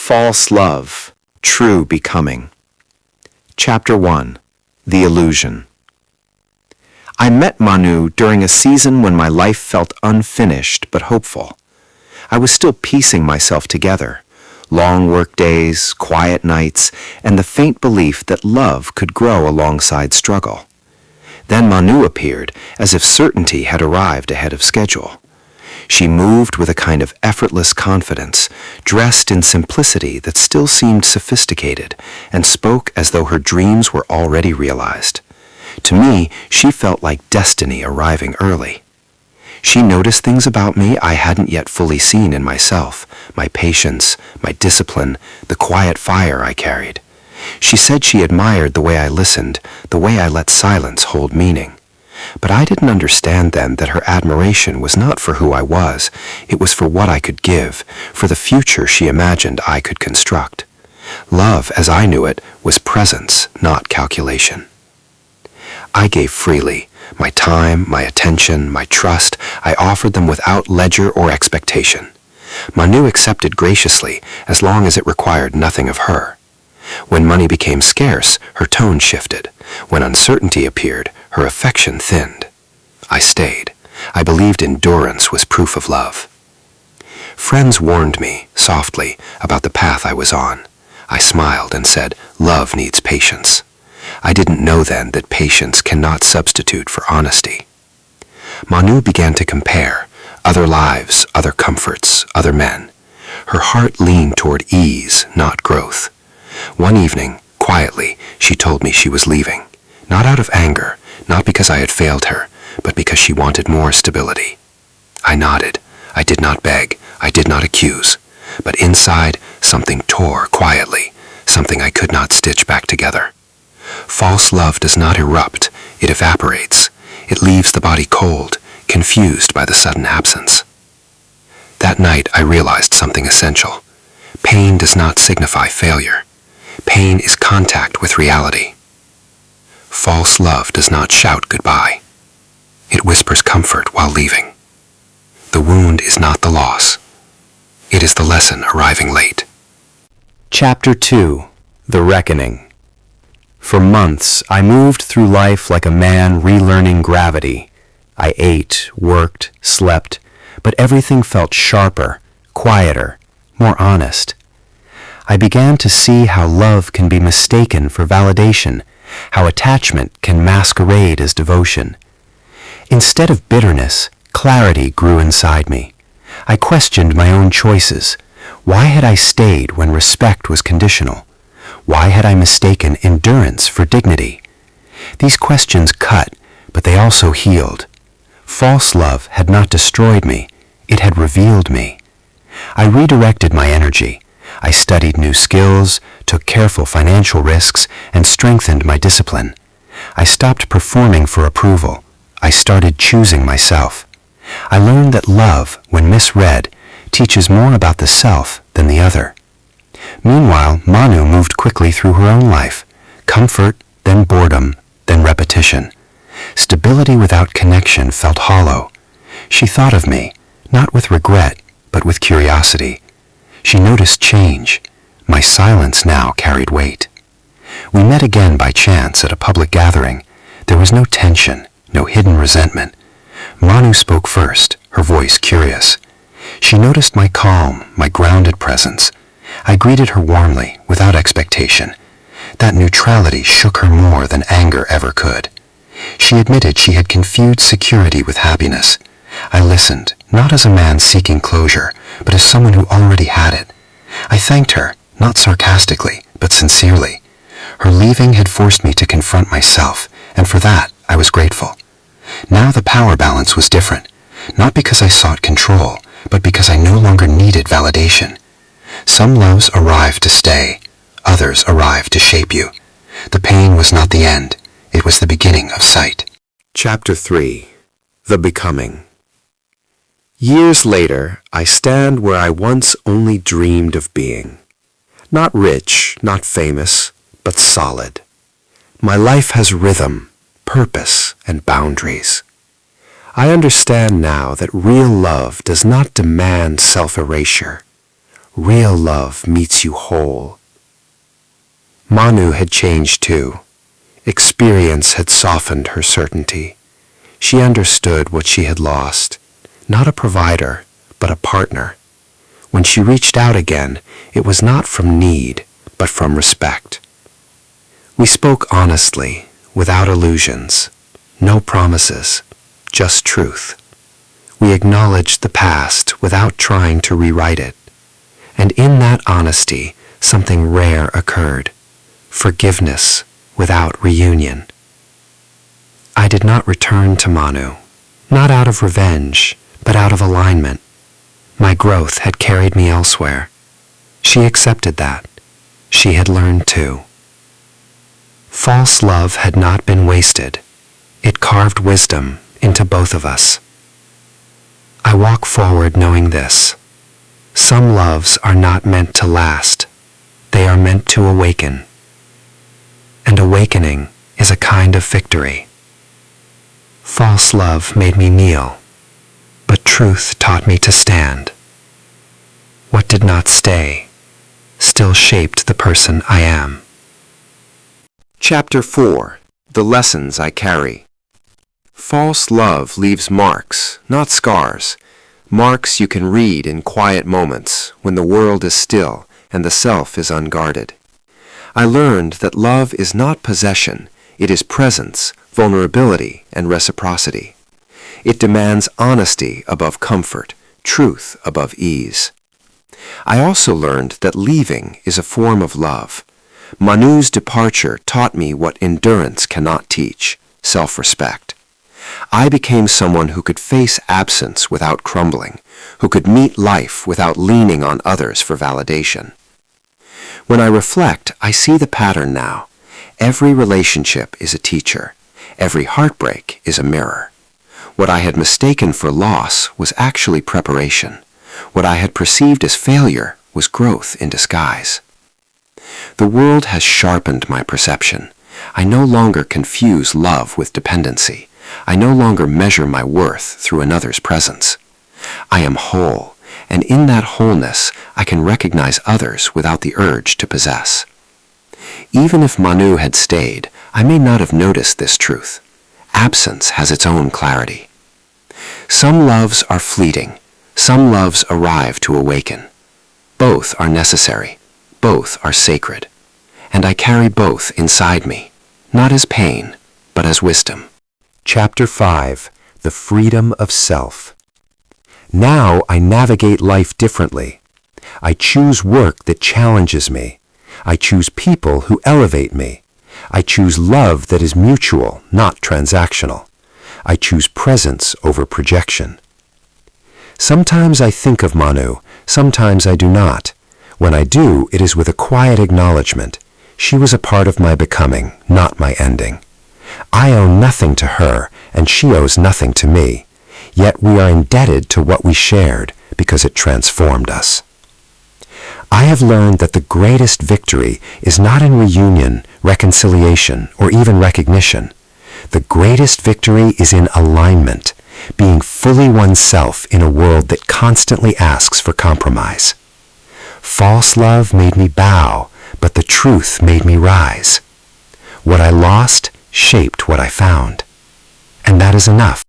False love, true becoming. Chapter 1. The illusion. I met Manu during a season when my life felt unfinished but hopeful. I was still piecing myself together. Long workdays, quiet nights, and the faint belief that love could grow alongside struggle. Then Manu appeared, as if certainty had arrived ahead of schedule. She moved with a kind of effortless confidence, dressed in simplicity that still seemed sophisticated, and spoke as though her dreams were already realized. To me, she felt like destiny arriving early. She noticed things about me I hadn't yet fully seen in myself, my patience, my discipline, the quiet fire I carried. She said she admired the way I listened, the way I let silence hold meaning. But I didn't understand then that her admiration was not for who I was, it was for what I could give, for the future she imagined I could construct. Love, as I knew it, was presence, not calculation. I gave freely. My time, my attention, my trust, I offered them without ledger or expectation. Manu accepted graciously, as long as it required nothing of her. When money became scarce, her tone shifted. When uncertainty appeared, her affection thinned. I stayed. I believed endurance was proof of love. Friends warned me, softly, about the path I was on. I smiled and said, "Love needs patience." I didn't know then that patience cannot substitute for honesty. Manu began to compare, other lives, other comforts, other men. Her heart leaned toward ease, not growth. One evening, quietly, she told me she was leaving. Not out of anger, not because I had failed her, but because she wanted more stability. I nodded. I did not beg. I did not accuse. But inside, something tore quietly, something I could not stitch back together. False love does not erupt. It evaporates. It leaves the body cold, confused by the sudden absence. That night, I realized something essential. Pain does not signify failure. Pain is contact with reality. False love does not shout goodbye. It whispers comfort while leaving. The wound is not the loss. It is the lesson arriving late. Chapter 2. The Reckoning. For months, I moved through life like a man relearning gravity. I ate, worked, slept, but everything felt sharper, quieter, more honest. I began to see how love can be mistaken for validation, how attachment can masquerade as devotion. Instead of bitterness, clarity grew inside me. I questioned my own choices. Why had I stayed when respect was conditional? Why had I mistaken endurance for dignity? These questions cut, but they also healed. False love had not destroyed me. It had revealed me. I redirected my energy. I studied new skills, took careful financial risks, and strengthened my discipline. I stopped performing for approval. I started choosing myself. I learned that love, when misread, teaches more about the self than the other. Meanwhile, Manu moved quickly through her own life. Comfort, then boredom, then repetition. Stability without connection felt hollow. She thought of me, not with regret, but with curiosity. She noticed change. My silence now carried weight. We met again by chance at a public gathering. There was no tension, no hidden resentment. Manu spoke first, her voice curious. She noticed my calm, my grounded presence. I greeted her warmly, without expectation. That neutrality shook her more than anger ever could. She admitted she had confused security with happiness. I listened, not as a man seeking closure, but as someone who already had it. I thanked her, not sarcastically, but sincerely. Her leaving had forced me to confront myself, and for that I was grateful. Now the power balance was different, not because I sought control, but because I no longer needed validation. Some loves arrive to stay, others arrive to shape you. The pain was not the end, it was the beginning of sight. Chapter 3. The Becoming. Years later, I stand where I once only dreamed of being. Not rich, not famous, but solid. My life has rhythm, purpose, and boundaries. I understand now that real love does not demand self-erasure. Real love meets you whole. Manu had changed too. Experience had softened her certainty. She understood what she had lost, not a provider, but a partner. When she reached out again, it was not from need, but from respect. We spoke honestly, without illusions, no promises, just truth. We acknowledged the past without trying to rewrite it. And in that honesty, something rare occurred. Forgiveness without reunion. I did not return to Manu, not out of revenge, but out of alignment. My growth had carried me elsewhere. She accepted that. She had learned too. False love had not been wasted. It carved wisdom into both of us. I walk forward knowing this. Some loves are not meant to last. They are meant to awaken. And awakening is a kind of victory. False love made me kneel, but truth taught me to stand. What did not stay still shaped the person I am. Chapter 4. The Lessons I Carry. False love leaves marks, not scars. Marks you can read in quiet moments when the world is still and the self is unguarded. I learned that love is not possession, it is presence, vulnerability, and reciprocity. It demands honesty above comfort, truth above ease. I also learned that leaving is a form of love. Manu's departure taught me what endurance cannot teach, self-respect. I became someone who could face absence without crumbling, who could meet life without leaning on others for validation. When I reflect, I see the pattern now. Every relationship is a teacher. Every heartbreak is a mirror. What I had mistaken for loss was actually preparation. What I had perceived as failure was growth in disguise. The world has sharpened my perception. I no longer confuse love with dependency. I no longer measure my worth through another's presence. I am whole, and in that wholeness I can recognize others without the urge to possess. Even if Manu had stayed, I may not have noticed this truth. Absence has its own clarity. Some loves are fleeting. Some loves arrive to awaken. Both are necessary. Both are sacred. And I carry both inside me, not as pain, but as wisdom. Chapter 5. The Freedom of Self. Now I navigate life differently. I choose work that challenges me. I choose people who elevate me. I choose love that is mutual, not transactional. I choose presence over projection. Sometimes I think of Manu, sometimes I do not. When I do, it is with a quiet acknowledgement. She was a part of my becoming, not my ending. I owe nothing to her, and she owes nothing to me. Yet we are indebted to what we shared because it transformed us. I have learned that the greatest victory is not in reunion, reconciliation, or even recognition. The greatest victory is in alignment, being fully oneself in a world that constantly asks for compromise. False love made me bow, but the truth made me rise. What I lost shaped what I found. And that is enough.